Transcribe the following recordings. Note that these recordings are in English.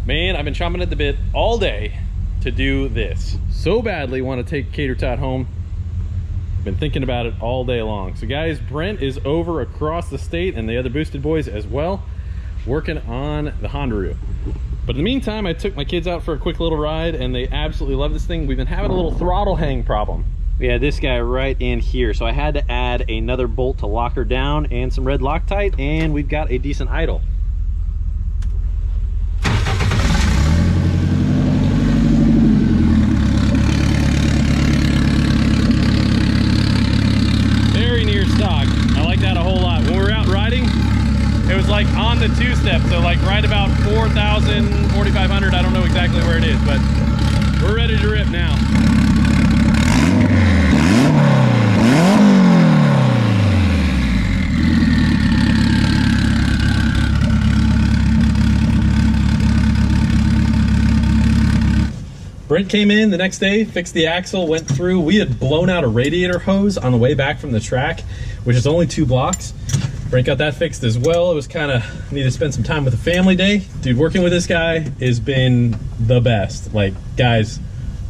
Man, I've been chomping at the bit all day to do this. So badly want to take KaterTot home. Been thinking about it all day long. So guys, Brent is over across the state and the other Boosted boys as well, working on the Hondaroo. But in the meantime, I took my kids out for a quick little ride and they absolutely love this thing. We've been having a little throttle hang problem. We had this guy right in here, so I had to add another bolt to lock her down and some red Loctite, and we've got a decent idle. Very near stock. I like that a whole lot. When we were out riding, it was like on the two-step, so like right about 4,000, 4,500, I don't know exactly where it is, but we're ready to rip now. Brent came in the next day, fixed the axle, went through. We had blown out a radiator hose on the way back from the track, which is only 2 blocks. Brent got that fixed as well. It was kind of, need to spend some time with the family day. Dude, working with this guy has been the best. Like, guys,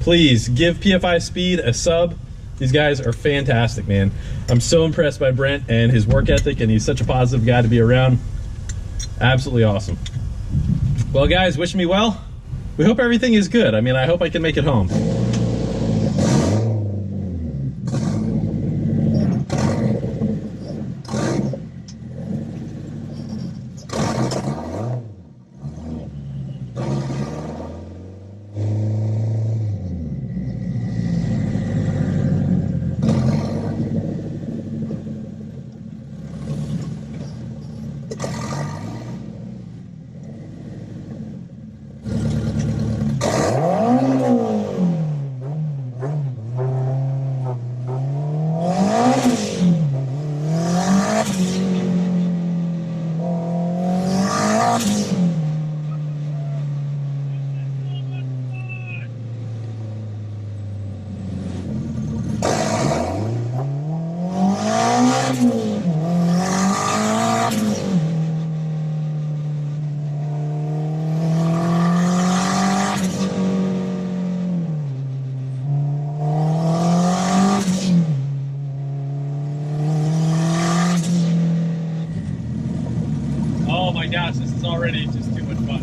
please give PFI Speed a sub. These guys are fantastic, man. I'm so impressed by Brent and his work ethic, and he's such a positive guy to be around. Absolutely awesome. Well, guys, wish me well. We hope everything is good. I mean, I hope I can make it home. Oh my gosh, this is already just too much fun.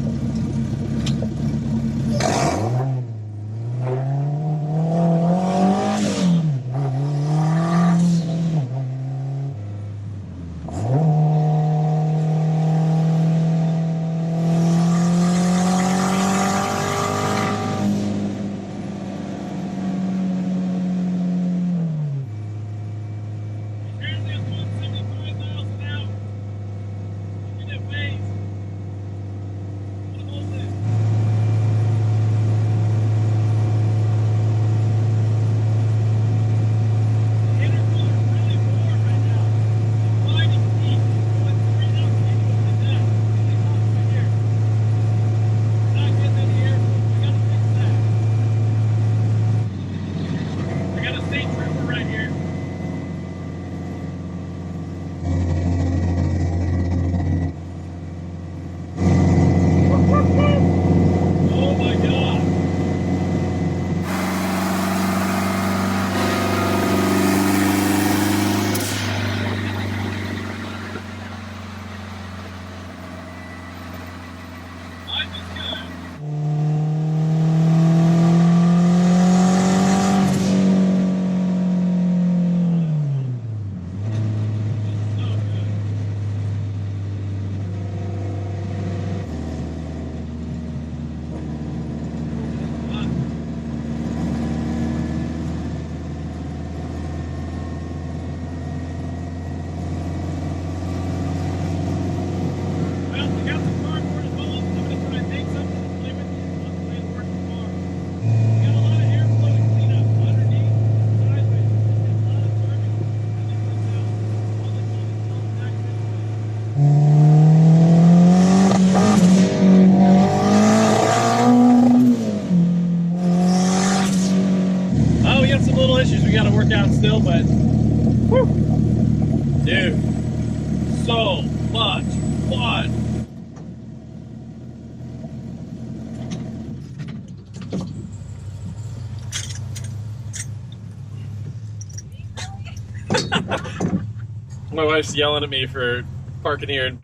My wife's yelling at me for parking here.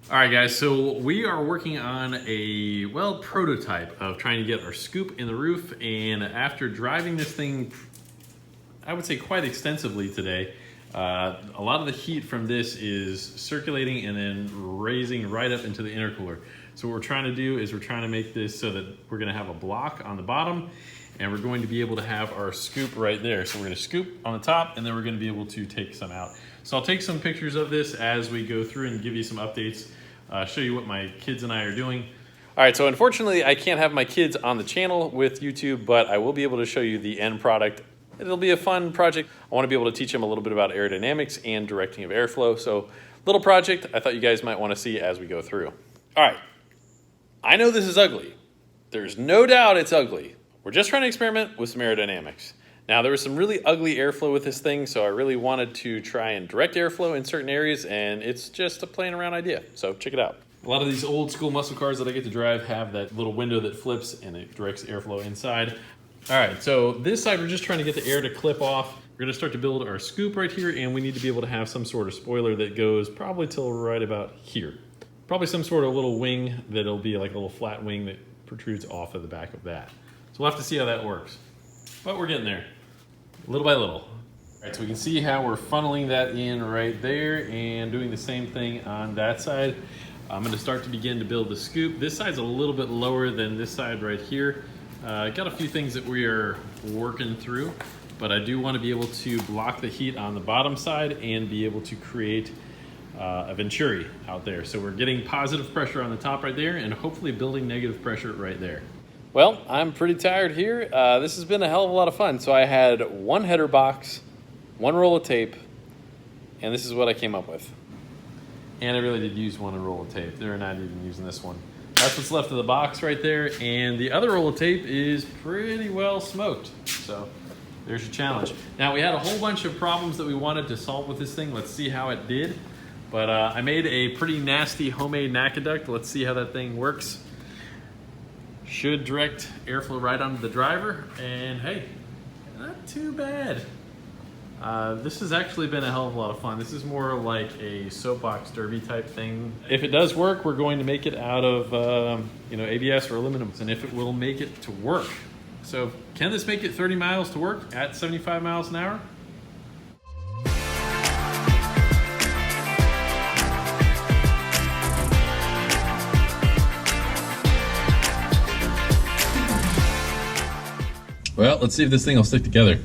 All right, guys, so we are working on a, well, prototype of trying to get our scoop in the roof. And after driving this thing, I would say quite extensively today, a lot of the heat from this is circulating and then raising right up into the intercooler. So what we're trying to do is we're trying to make this so that we're gonna have a block on the bottom and we're going to be able to have our scoop right there. So we're gonna scoop on the top and then we're gonna be able to take some out. So I'll take some pictures of this as we go through and give you some updates, show you what my kids and I are doing. All right, so unfortunately I can't have my kids on the channel with YouTube, but I will be able to show you the end product. It'll be a fun project. I want to be able to teach them a little bit about aerodynamics and directing of airflow. So little project I thought you guys might want to see as we go through. All right, I know this is ugly. There's no doubt it's ugly. We're just trying to experiment with some aerodynamics. Now there was some really ugly airflow with this thing, so I really wanted to try and direct airflow in certain areas, and it's just a playing around idea. So check it out. A lot of these old school muscle cars that I get to drive have that little window that flips and it directs airflow inside. All right, so this side, we're just trying to get the air to clip off. We're gonna start to build our scoop right here, and we need to be able to have some sort of spoiler that goes probably till right about here. Probably some sort of little wing that'll be like a little flat wing that protrudes off of the back of that. So we'll have to see how that works. But we're getting there, little by little. All right, so we can see how we're funneling that in right there and doing the same thing on that side. I'm gonna start to begin to build the scoop. This side's a little bit lower than this side right here. Got a few things that we are working through, but I do want to be able to block the heat on the bottom side and be able to create a venturi out there. So we're getting positive pressure on the top right there and hopefully building negative pressure right there. Well, I'm pretty tired here. This has been a hell of a lot of fun. So I had one header box, one roll of tape, and this is what I came up with. And I really did use one roll of tape. They're not even using this one. That's what's left of the box right there, and the other roll of tape is pretty well smoked. So there's your challenge. Now we had a whole bunch of problems that we wanted to solve with this thing. Let's see how it did. But I made a pretty nasty homemade NACAduct. Let's see how that thing works. Should direct airflow right onto the driver, and hey, not too bad. This has actually been a hell of a lot of fun. This is more like a soapbox derby type thing. If it does work, we're going to make it out of ABS or aluminum, and if it will make it to work. So can this make it 30 miles to work at 75 miles an hour? Well, let's see if this thing will stick together.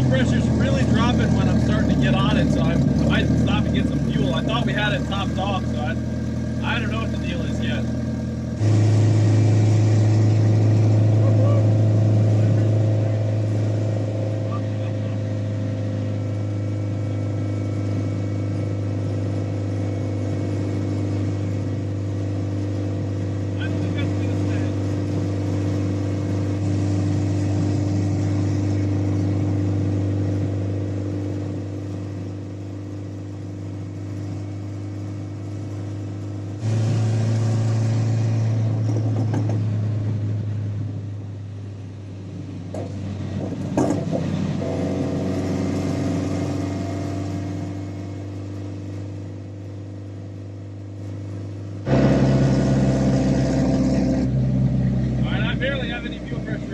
Pressure's really dropping when I'm starting to get on it, so I might stop and get some fuel. I thought we had it topped off, so I don't know what the deal is yet.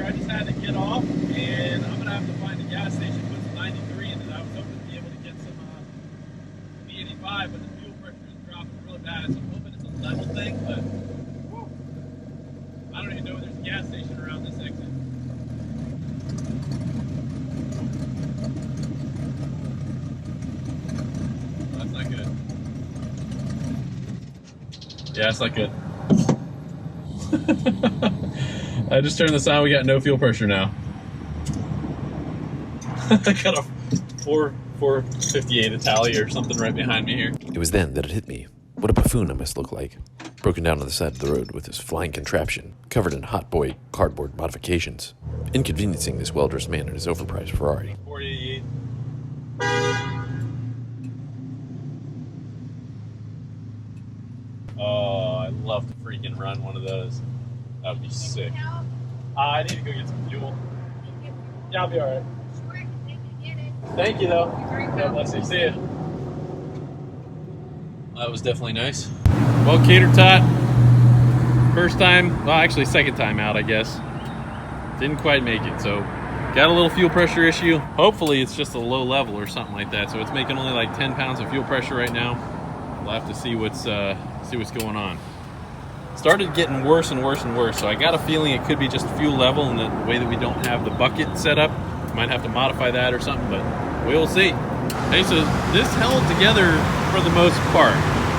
I just had to get off, and I'm gonna have to find a gas station, put some 93 in it. I was hoping to be able to get some B85, but the fuel pressure is dropping really bad, so I'm hoping it's a level thing, but whew, I don't even know if there's a gas station around this exit. That's not good. Yeah, it's not good. I just turned this on, we got no fuel pressure now. I got a 458 Italia or something right behind me here. It was then that it hit me. What a buffoon I must look like. Broken down on the side of the road with this flying contraption, covered in hot boy cardboard modifications, inconveniencing this well-dressed man in his overpriced Ferrari. 488. Oh, I love to freaking run one of those. That would be sick. I need to go get some fuel. Yeah, I'll be alright. Thank you, though. God bless you. See ya. That was definitely nice. Well, KaterTot, first time, well, actually second time out, I guess. Didn't quite make it, so got a little fuel pressure issue. Hopefully it's just a low level or something like that, so it's making only like 10 pounds of fuel pressure right now. We'll have to see what's going on. Started getting worse and worse and worse, so I got a feeling it could be just fuel level and the way that we don't have the bucket set up. Might have to modify that or something, but we'll see. Hey, so this held together for the most part.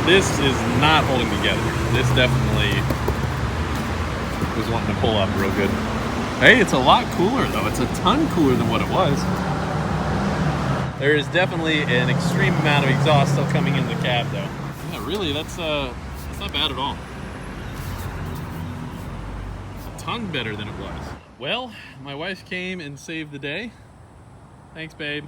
This is not holding together. This definitely was wanting to pull up real good. Hey, it's a lot cooler though. It's a ton cooler than what it was. There is definitely an extreme amount of exhaust still coming into the cab though. Yeah, really, that's not bad at all. It's a ton better than it was. Well, my wife came and saved the day. Thanks, babe.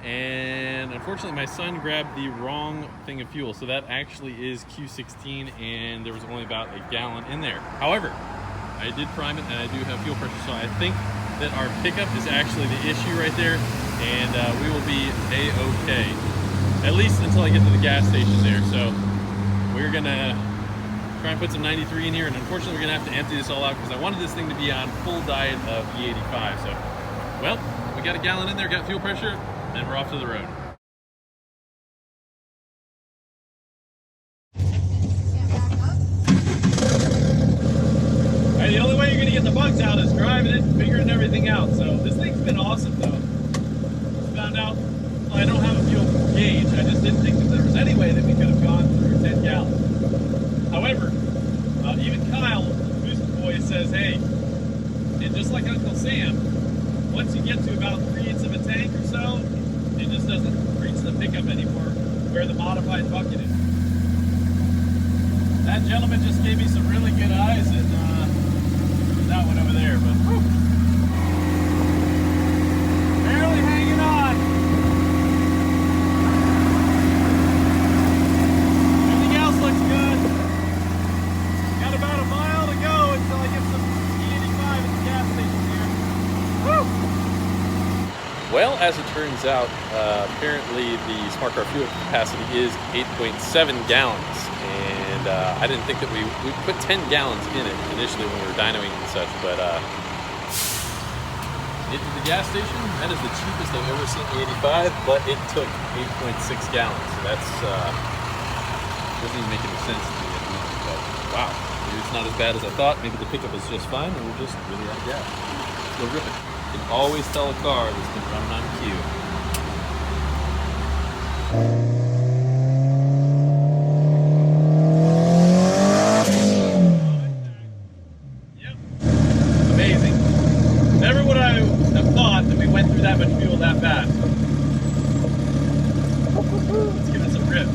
And unfortunately, my son grabbed the wrong thing of fuel. So that actually is Q16, and there was only about a gallon in there. However, I did prime it, and I do have fuel pressure. So I think that our pickup is actually the issue right there, and we will be A-okay. At least until I get to the gas station there. So we're gonna try and put some 93 in here, and unfortunately we're gonna have to empty this all out because I wanted this thing to be on full diet of E85. So, well, we got a gallon in there, got fuel pressure, and we're off to the road. Hey, the only way you're gonna get the bugs out is driving it and figuring everything out. So this thing's been awesome though. Just found out, well, I don't have a fuel gauge. I just didn't think that there was any way that we could have gone through 10 gallons. However, even Kyle, the Booster Boy, says, hey, and just like Uncle Sam, once you get to about 3/8 of a tank or so, it just doesn't reach the pickup anymore where the modified bucket is. That gentleman just gave me some really good eyes and that one over there, but whew, barely hanging on. Everything else looks good. Got about a mile to go until I get some E85 at the gas station here. Woo! Well, as it turns out, apparently the Smart Car fuel capacity is 8.7 gallons. And I didn't think that we put 10 gallons in it initially when we were dynoing and such, but get to the gas station, that is the cheapest I've ever seen E85, but it took 8.6 gallons, so that's doesn't even make any sense to me at the moment, but wow, maybe it's not as bad as I thought. Maybe the pickup is just fine and we're just really out of gas. Go rip it. You can always tell a car that's been running on Q. That much fuel that fast. Let's give it some rip.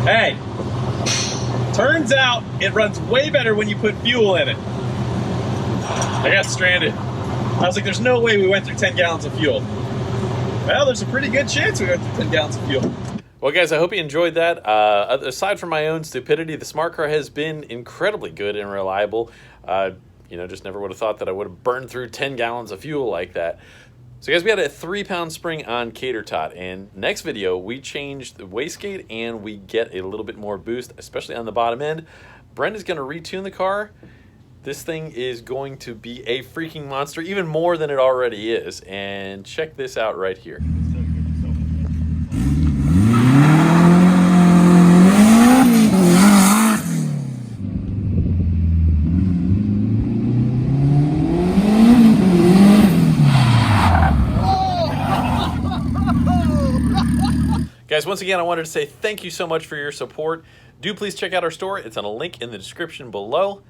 Hey, turns out it runs way better when you put fuel in it. I got stranded. I was like, there's no way we went through 10 gallons of fuel. Well, there's a pretty good chance we went through 10 gallons of fuel. Well, guys, I hope you enjoyed that. Aside from my own stupidity, the smart car has been incredibly good and reliable. Just never would have thought that I would have burned through 10 gallons of fuel like that. So, guys, we had a 3-pound spring on KaterTot, and next video, we changed the wastegate and we get a little bit more boost, especially on the bottom end. Brent is going to retune the car. This thing is going to be a freaking monster, even more than it already is. And check this out right here. Guys, once again, I wanted to say thank you so much for your support. Do please check out our store. It's on a link in the description below.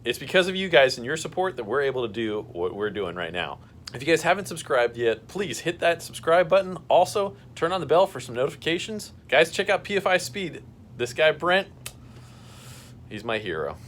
It's because of you guys and your support that we're able to do what we're doing right now. If you guys haven't subscribed yet, please hit that subscribe button. Also, turn on the bell for some notifications. Guys, check out PFI Speed. This guy, Brent, he's my hero.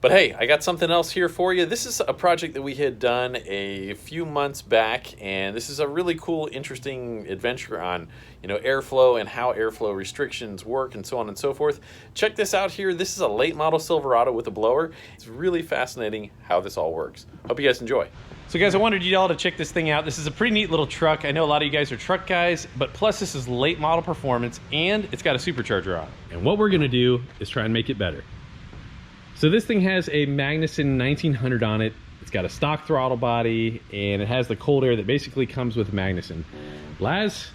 But hey, I got something else here for you. This is a project that we had done a few months back, and this is a really cool, interesting adventure on, airflow and how airflow restrictions work and so on and so forth. Check this out here. This is a late model Silverado with a blower. It's really fascinating how this all works. Hope you guys enjoy. So guys, I wanted you all to check this thing out. This is a pretty neat little truck. I know a lot of you guys are truck guys, but plus this is late model performance and it's got a supercharger on. And what we're gonna do is try and make it better. So this thing has a Magnuson 1900 on it. It's got a stock throttle body and it has the cold air that basically comes with Magnuson. Laz,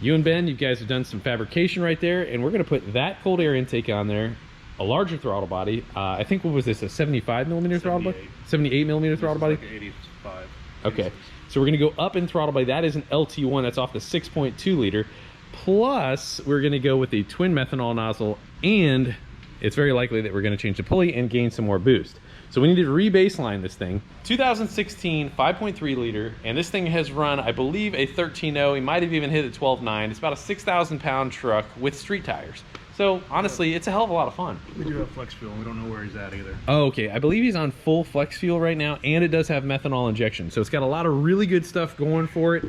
you and Ben, you guys have done some fabrication right there, and we're gonna put that cold air intake on there, a larger throttle body. I think, what was this, a 75 millimeter throttle body? 78 millimeter throttle body? Like 85. Okay, so we're gonna go up in throttle body. That is an LT1, that's off the 6.2 liter. Plus, we're gonna go with a twin methanol nozzle, and it's very likely that we're gonna change the pulley and gain some more boost. So we need to re-baseline this thing. 2016 5.3 liter, and this thing has run, I believe, a 13.0. He might have even hit a 12.9. It's about a 6,000 pound truck with street tires. So honestly, it's a hell of a lot of fun. We do have flex fuel, and we don't know where he's at either. Oh, okay. I believe he's on full flex fuel right now, and it does have methanol injection. So it's got a lot of really good stuff going for it.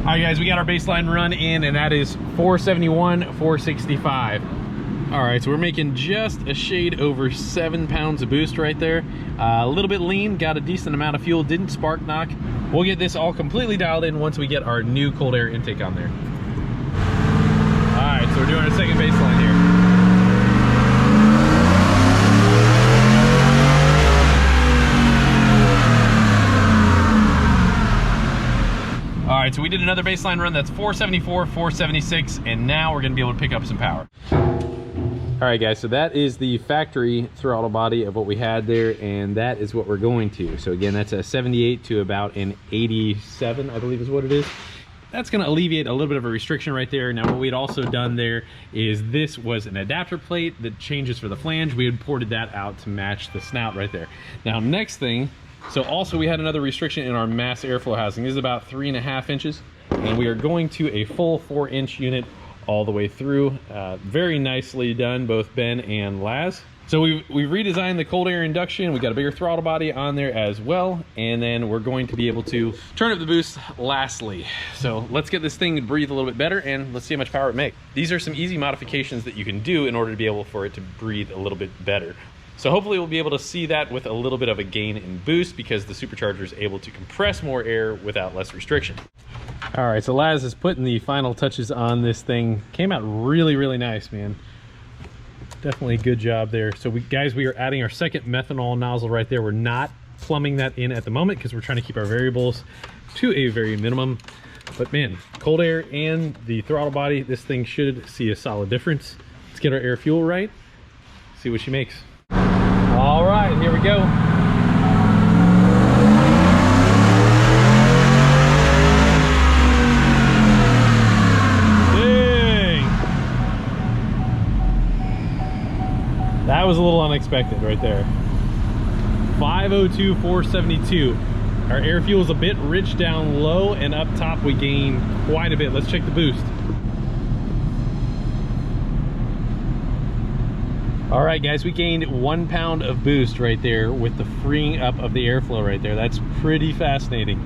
All right, guys, we got our baseline run in, and that is 471, 465. All right, so we're making just a shade over 7 pounds of boost right there. A little bit lean, got a decent amount of fuel, didn't spark knock. We'll get this all completely dialed in once we get our new cold air intake on there. All right, so we're doing our second baseline here. All right, so we did another baseline run. That's 474, 476, and now we're gonna be able to pick up some power. All right, guys, so that is the factory throttle body of what we had there, and that is what we're going to. So again, that's a 78 to about an 87, I believe is what it is. That's gonna alleviate a little bit of a restriction right there. Now, what we had also done there is this was an adapter plate that changes for the flange. We had ported that out to match the snout right there. Now, next thing, so also we had another restriction in our mass airflow housing. This is about 3.5 inches, and we are going to a full 4-inch unit all the way through. Very nicely done, both Ben and Laz. So we redesigned the cold air induction. We got a bigger throttle body on there as well, and then we're going to be able to turn up the boost lastly. So let's get this thing to breathe a little bit better, and let's see how much power it makes. These are some easy modifications that you can do in order to be able for it to breathe a little bit better. So hopefully we'll be able to see that with a little bit of a gain in boost, because the supercharger is able to compress more air without less restriction. All right, so Laz is putting the final touches on this thing. Came out really, really nice, man. Definitely a good job there. So guys, we are adding our second methanol nozzle right there. We're not plumbing that in at the moment because we're trying to keep our variables to a very minimum. But man, cold air and the throttle body, this thing should see a solid difference. Let's get our air fuel right, see what she makes. All right, here we go. expected right there. 502, 472. Our air fuel is a bit rich down low, and up top we gain quite a bit. Let's check the boost. All right, guys, we gained 1 pound of boost right there with the freeing up of the airflow right there. That's pretty fascinating.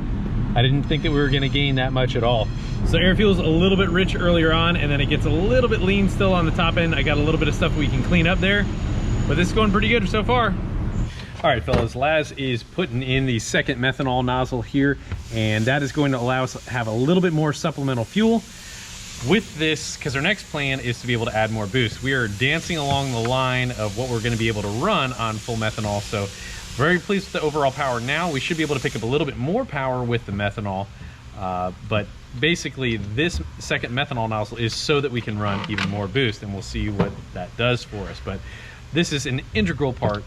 I didn't think that we were gonna gain that much at all. So air fuel's a little bit rich earlier on, and then it gets a little bit lean still on the top end. I got a little bit of stuff we can clean up there, but this is going pretty good so far. All right, fellas, Laz is putting in the second methanol nozzle here, and that is going to allow us to have a little bit more supplemental fuel with this, because our next plan is to be able to add more boost. We are dancing along the line of what we're going to be able to run on full methanol, so very pleased with the overall power now. We should be able to pick up a little bit more power with the methanol, but basically this second methanol nozzle is so that we can run even more boost, and we'll see what that does for us. But this is an integral part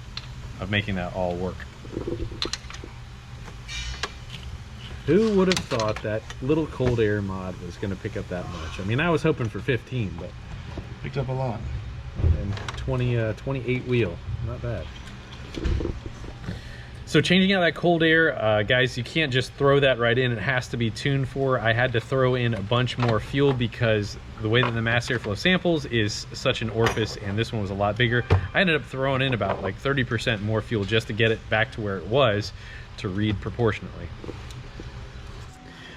of making that all work. Who would have thought that little cold air mod was going to pick up that much? I mean, I was hoping for 15, but Picked up a lot. and 28 wheel, not bad. So changing out that cold air, guys, you can't just throw that right in. It has to be tuned for. I had to throw in a bunch more fuel because the way that the mass airflow samples is such an orifice, and this one was a lot bigger. I ended up throwing in about like 30% more fuel just to get it back to where it was to read proportionately.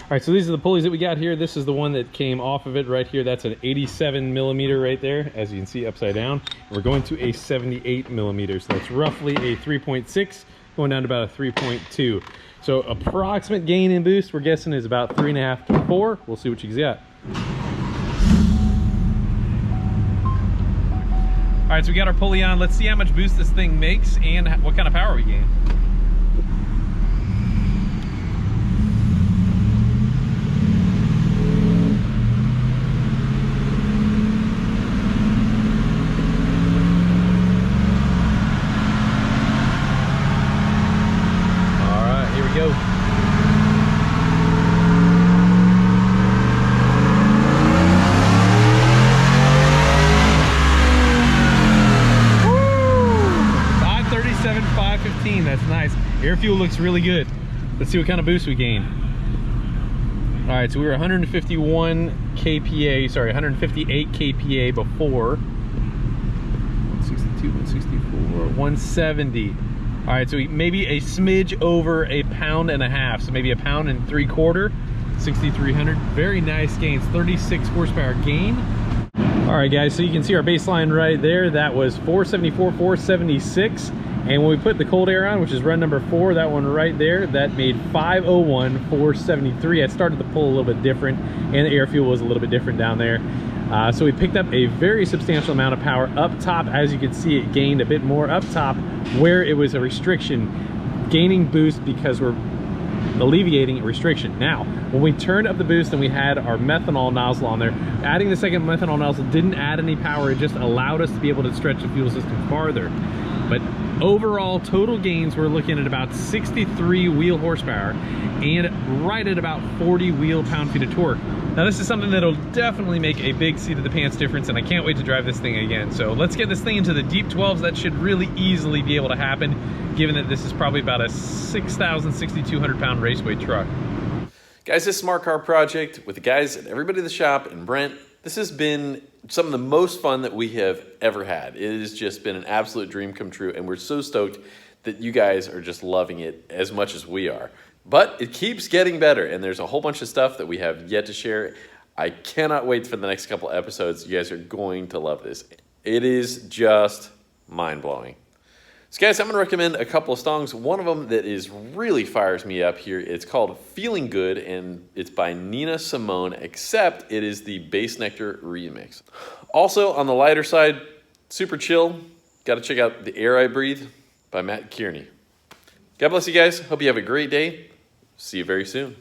All right, so these are the pulleys that we got here. This is the one that came off of it right here. That's an 87 millimeter right there, as you can see upside down. We're going to a 78 millimeters. So that's roughly a 3.6. going down to about a 3.2. So approximate gain in boost, we're guessing, is about 3.5 to 4. We'll see what you got. All right, so we got our pulley on. Let's see how much boost this thing makes and what kind of power we gain. Go. Woo! 537, 515. That's nice. Air fuel looks really good. Let's see what kind of boost we gain. All right, so we were 151 kPa, sorry, 158 kPa before. 162, 164, 170. All right, so maybe a smidge over a pound and a half. So maybe a pound and 3/4, 6,300. Very nice gains, 36 horsepower gain. All right, guys, so you can see our baseline right there. That was 474, 476. And when we put the cold air on, which is run number 4, that one right there, that made 501, 473. I started to pull a little bit different, and the air fuel was a little bit different down there. So we picked up a very substantial amount of power up top. As you can see, it gained a bit more up top where it was a restriction, gaining boost because we're alleviating a restriction. Now, when we turned up the boost and we had our methanol nozzle on there, adding the second methanol nozzle didn't add any power. It just allowed us to be able to stretch the fuel system farther. But overall total gains, we're looking at about 63 wheel horsepower and right at about 40 wheel pound-feet of torque. Now this is something that'll definitely make a big seat of the pants difference, and I can't wait to drive this thing again. So let's get this thing into the deep 12s. That should really easily be able to happen, given that this is probably about a 6,000, 6,200 pound raceway truck. Guys, this Smart Car project with the guys and everybody at the shop and Brent, this has been some of the most fun that we have ever had. It has just been an absolute dream come true, and we're so stoked that you guys are just loving it as much as we are. But it keeps getting better, and there's a whole bunch of stuff that we have yet to share. I cannot wait for the next couple episodes. You guys are going to love this. It is just mind-blowing. So guys, I'm going to recommend a couple of songs. One of them that is really fires me up here, it's called Feeling Good, and it's by Nina Simone, except it is the Bass Nectar remix. Also, on the lighter side, super chill, got to check out The Air I Breathe by Matt Kearney. God bless you guys. Hope you have a great day. See you very soon.